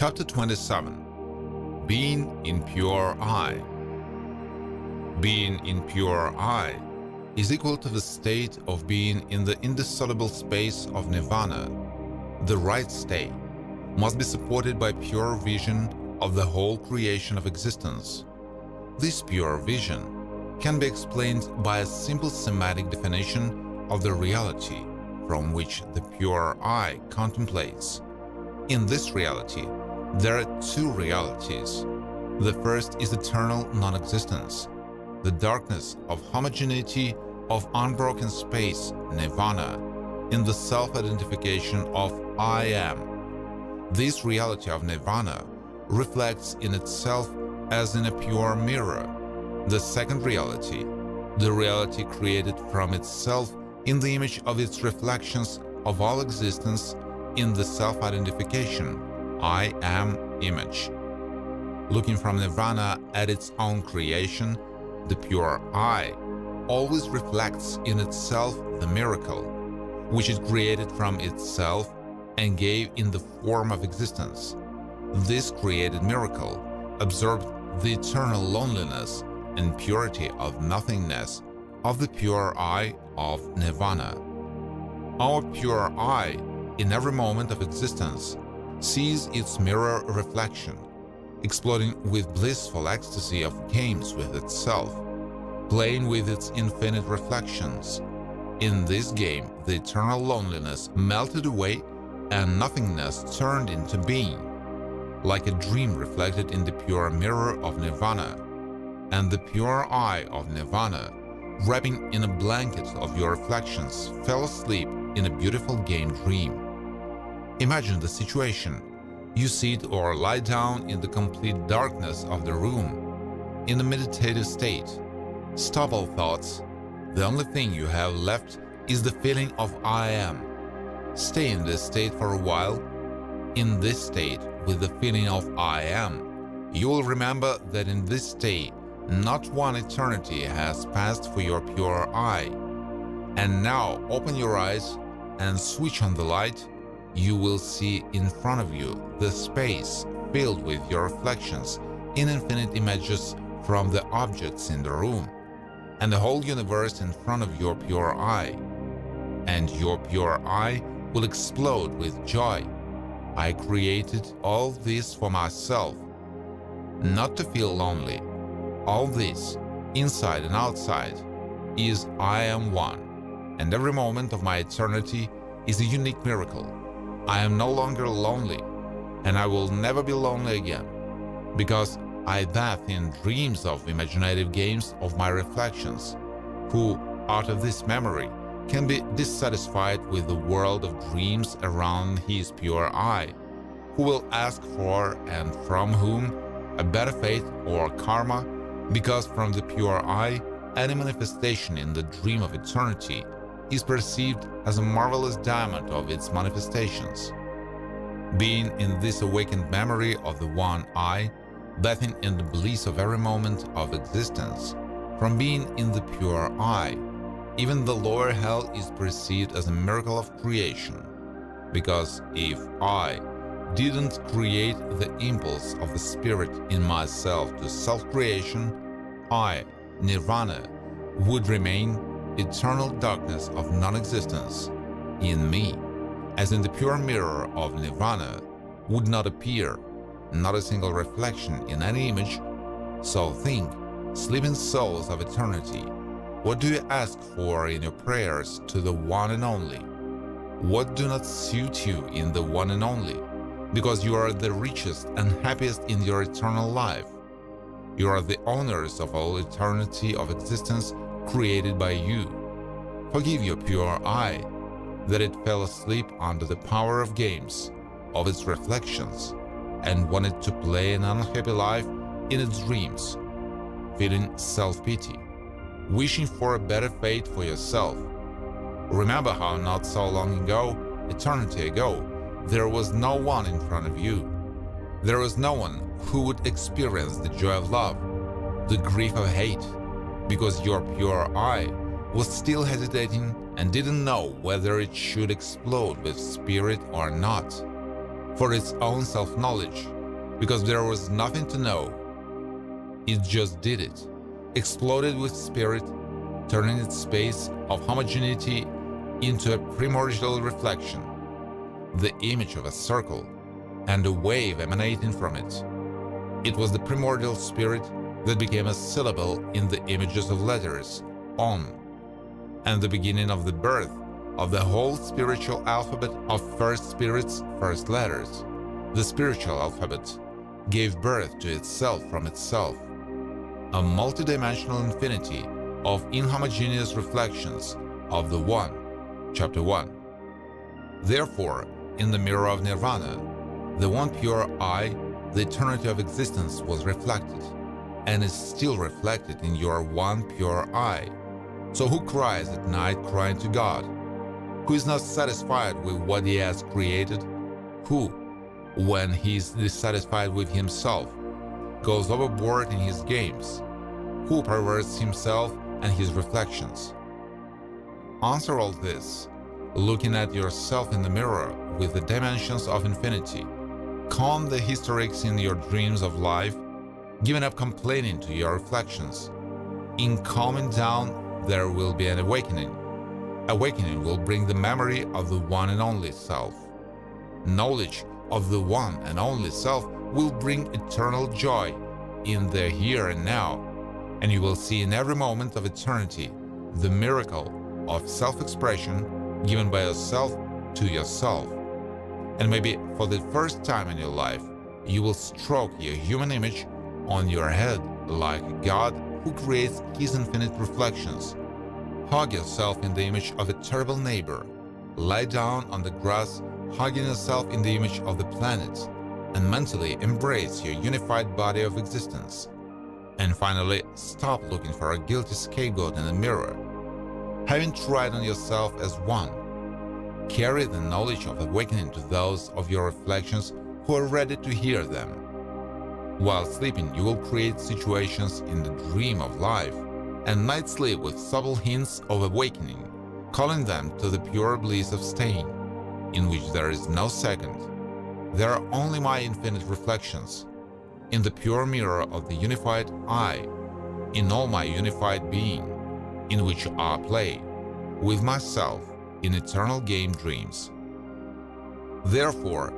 Chapter 27. Being in Pure I. Being in pure I is equal to the state of being in the indissoluble space of nirvana. The right state must be supported by pure vision of the whole creation of existence. This pure vision can be explained by a simple semantic definition of the reality from which the pure I contemplates. In this reality, there are two realities. The first is eternal non-existence, the darkness of homogeneity of unbroken space, nirvana, in the self-identification of I am. This reality of nirvana reflects in itself as in a pure mirror. The second reality, the reality created from itself in the image of its reflections of all existence in the self-identification, I am image. Looking from nirvana at its own creation, the pure I always reflects in itself the miracle, which it created from itself and gave in the form of existence. This created miracle absorbed the eternal loneliness and purity of nothingness of the pure I of nirvana. Our pure I, in every moment of existence, sees its mirror reflection, exploding with blissful ecstasy of games with itself, playing with its infinite reflections. In this game, the eternal loneliness melted away and nothingness turned into being, like a dream reflected in the pure mirror of nirvana. And the pure I of nirvana, wrapping in a blanket of your reflections, fell asleep in a beautiful game dream. Imagine the situation. You sit or lie down in the complete darkness of the room, in a meditative state. Stop all thoughts. The only thing you have left is the feeling of I am. Stay in this state for a while. In this state, with the feeling of I am, you will remember that in this state, not one eternity has passed for your pure I. And now open your eyes and switch on the light. You will see in front of you the space filled with your reflections in infinite images from the objects in the room, and the whole universe in front of your pure I. And your pure I will explode with joy. I created all this for myself, not to feel lonely. All this, inside and outside, is I am one, and every moment of my eternity is a unique miracle. I am no longer lonely, and I will never be lonely again, because I bath in dreams of imaginative games of my reflections, who, out of this memory, can be dissatisfied with the world of dreams around his pure I, who will ask for and from whom a better fate or karma, because from the pure I, any manifestation in the dream of eternity is perceived as a marvelous diamond of its manifestations. Being in this awakened memory of the one I, bathing in the bliss of every moment of existence, from being in the pure I, even the lower hell is perceived as a miracle of creation, because if I didn't create the impulse of the spirit in myself to self-creation, I, nirvana, would remain eternal darkness of non-existence in me, as in the pure mirror of nirvana would not appear, not a single reflection in any image. So think, sleeping souls of eternity, what do you ask for in your prayers to the one and only? What do not suit you in the one and only? Because you are the richest and happiest in your eternal life. You are the owners of all eternity of existence created by you. Forgive your pure I that it fell asleep under the power of games, of its reflections, and wanted to play an unhappy life in its dreams, feeling self-pity, wishing for a better fate for yourself. Remember how not so long ago, eternity ago, there was no one in front of you. There was no one who would experience the joy of love, the grief of hate, because your pure I was still hesitating and didn't know whether it should explode with spirit or not. for its own self-knowledge, because there was nothing to know. It just did it, exploded with spirit, turning its space of homogeneity into a primordial reflection, the image of a circle, and a wave emanating from it. It was the primordial spirit that became a syllable in the images of letters, on, and the beginning of the birth of the whole spiritual alphabet of first spirit's first letters. The spiritual alphabet gave birth to itself from itself, a multidimensional infinity of inhomogeneous reflections of the One, Chapter 1. Therefore, in the mirror of Nirvana, the one pure I, the eternity of existence, was reflected, and is still reflected in your one pure I. So who cries at night crying to God? Who is not satisfied with what he has created? Who, when he is dissatisfied with himself, goes overboard in his games? Who perverts himself and his reflections? Answer all this, looking at yourself in the mirror with the dimensions of infinity. Calm the hysterics in your dreams of life, giving up complaining to your reflections. In calming down, there will be an awakening. Awakening will bring the memory of the one and only self. Knowledge of the one and only self will bring eternal joy in the here and now, and you will see in every moment of eternity the miracle of self-expression given by yourself to yourself. And maybe for the first time in your life, you will stroke your human image on your head like a God who creates his infinite reflections. Hug yourself in the image of a terrible neighbor. Lie down on the grass, hugging yourself in the image of the planet, and mentally embrace your unified body of existence. And finally, stop looking for a guilty scapegoat in the mirror. Having tried on yourself as one, carry the knowledge of awakening to those of your reflections who are ready to hear them. While sleeping, you will create situations in the dream of life and night sleep with subtle hints of awakening, calling them to the pure bliss of staying, in which there is no second. There are only my infinite reflections, in the pure mirror of the unified I, in all my unified being, in which I play, with myself, in eternal game dreams. Therefore,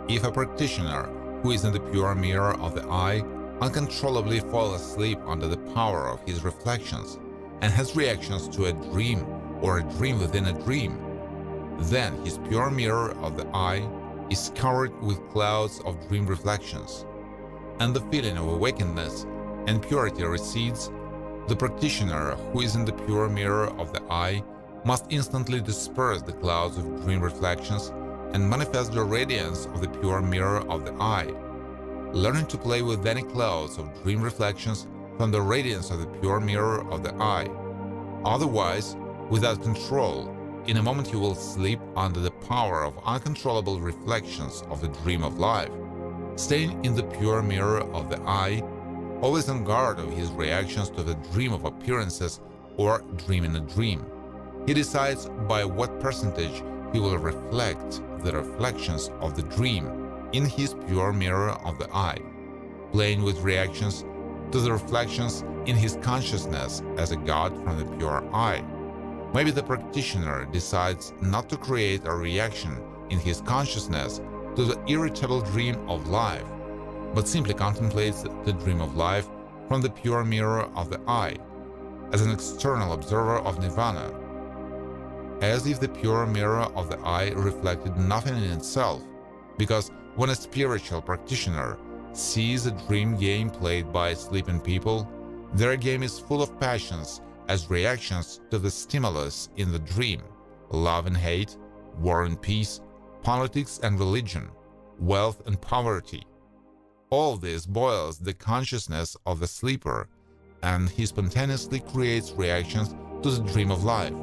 if a practitioner who is in the pure mirror of the I uncontrollably falls asleep under the power of his reflections and has reactions to a dream or a dream within a dream, then his pure mirror of the I is covered with clouds of dream reflections, and the feeling of awakenedness and purity recedes. The practitioner who is in the pure mirror of the I must instantly disperse the clouds of dream reflections and manifest the radiance of the pure mirror of the I, learning to play with any clouds of dream reflections from the radiance of the pure mirror of the I. Otherwise, without control, in a moment you will sleep under the power of uncontrollable reflections of the dream of life. Staying in the pure mirror of the I, always on guard of his reactions to the dream of appearances or dream in a dream, he decides by what percentage he will reflect the reflections of the dream in his pure mirror of the I, playing with reactions to the reflections in his consciousness as a God from the pure I. Maybe the practitioner decides not to create a reaction in his consciousness to the irritable dream of life, but simply contemplates the dream of life from the pure mirror of the I, as an external observer of nirvana, as if the pure mirror of the I reflected nothing in itself, because when a spiritual practitioner sees a dream game played by sleeping people, their game is full of passions as reactions to the stimulus in the dream: love and hate, war and peace, politics and religion, wealth and poverty. All this boils the consciousness of the sleeper, and he spontaneously creates reactions to the dream of life,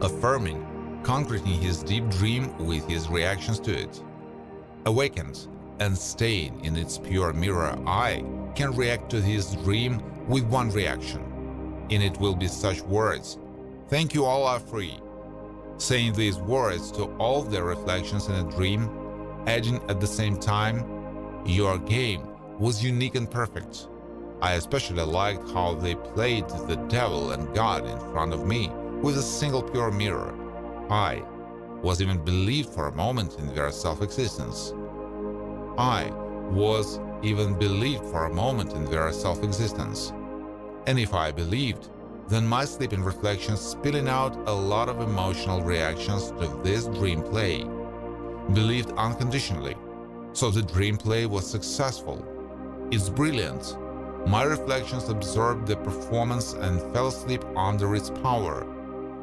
affirming, concreting his deep dream with his reactions to it. Awakened and staying in its pure mirror I can react to his dream with one reaction. In it will be such words: "Thank you, all are free." Saying these words to all their reflections in a dream, adding at the same time, "Your game was unique and perfect. I especially liked how they played the devil and God in front of me with a single pure mirror. I was even believed for a moment in their self-existence. I was even believed for a moment in their self-existence. And if I believed, then my sleeping reflections spilling out a lot of emotional reactions to this dream play. Believed unconditionally. So the dream play was successful. It's brilliant. My reflections absorbed the performance and fell asleep under its power,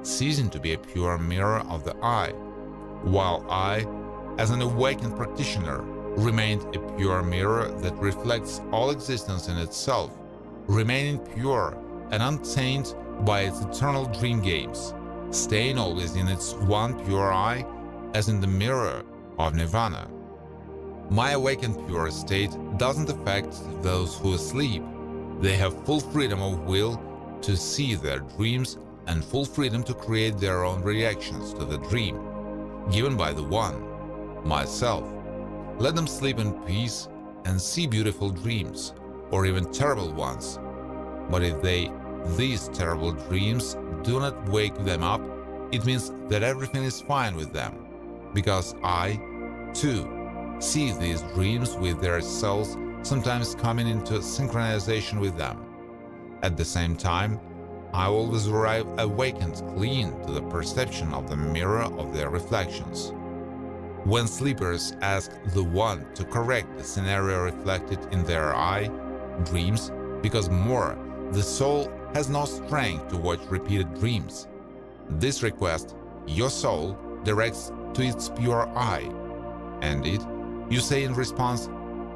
ceasing to be a pure mirror of the I, while I, as an awakened practitioner, remained a pure mirror that reflects all existence in itself, remaining pure and untainted by its eternal dream games, staying always in its one pure I, as in the mirror of Nirvana. My awakened pure state doesn't affect those who sleep. They have full freedom of will to see their dreams and full freedom to create their own reactions to the dream, given by the One, myself. Let them sleep in peace and see beautiful dreams, or even terrible ones. But if these terrible dreams do not wake them up, it means that everything is fine with them, because I, too, see these dreams with their souls sometimes coming into synchronization with them. At the same time, I always arrive awakened clean to the perception of the mirror of their reflections. When sleepers ask the One to correct the scenario reflected in their eye, dreams, because more, the soul has no strength to watch repeated dreams. This request, your soul directs to its pure eye, and you say in response,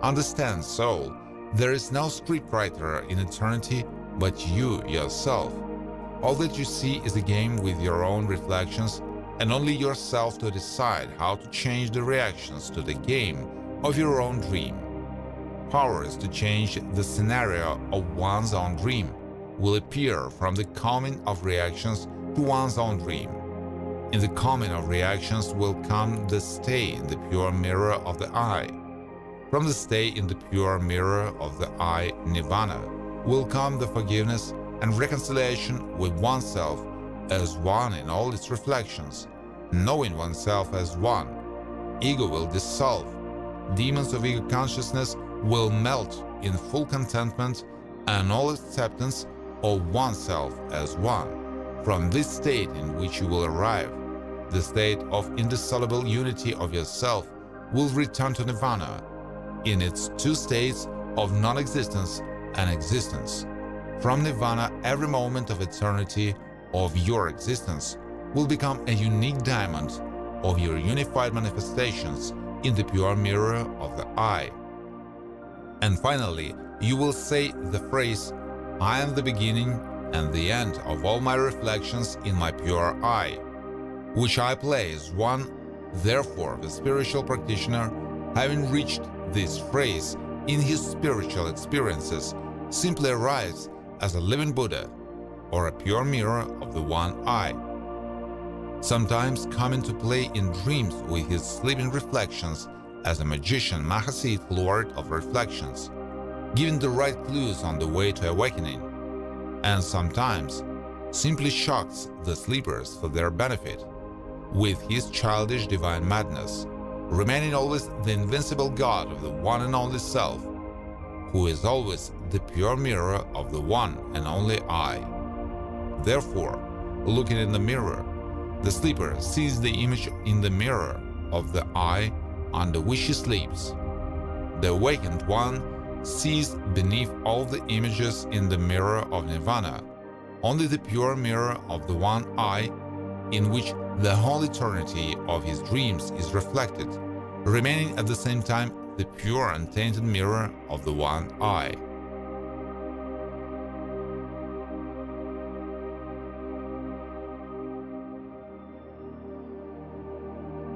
"Understand, soul, there is no scriptwriter in eternity but you yourself. All that you see is a game with your own reflections, and only yourself to decide how to change the reactions to the game of your own dream. Powers to change the scenario of one's own dream will appear from the calming of reactions to one's own dream. In the calming of reactions will come the stay in the pure mirror of the I. From the stay in the pure mirror of the I, Nirvana, will come the forgiveness and reconciliation with oneself as one in all its reflections, knowing oneself as one. Ego will dissolve. Demons of ego consciousness will melt in full contentment and all acceptance of oneself as one. From this state in which you will arrive, the state of indissoluble unity of yourself will return to Nirvana in its two states of non-existence and existence. From Nirvana, every moment of eternity of your existence will become a unique diamond of your unified manifestations in the pure mirror of the I. And finally, you will say the phrase, "I am the beginning and the end of all my reflections in my pure I," which I play as one. Therefore, the spiritual practitioner, having reached this phrase in his spiritual experiences, simply arrives as a living Buddha or a pure mirror of the one I, sometimes coming to play in dreams with his sleeping reflections as a magician Mahasit, Lord of Reflections, giving the right clues on the way to awakening, and sometimes simply shocks the sleepers for their benefit with his childish divine madness, remaining always the invincible God of the one and only Self, who is always the pure mirror of the one and only I. Therefore, looking in the mirror, the sleeper sees the image in the mirror of the I under which he sleeps. The awakened one sees beneath all the images in the mirror of Nirvana only the pure mirror of the one I, in which the whole eternity of his dreams is reflected, remaining at the same time the pure and tainted mirror of the one I.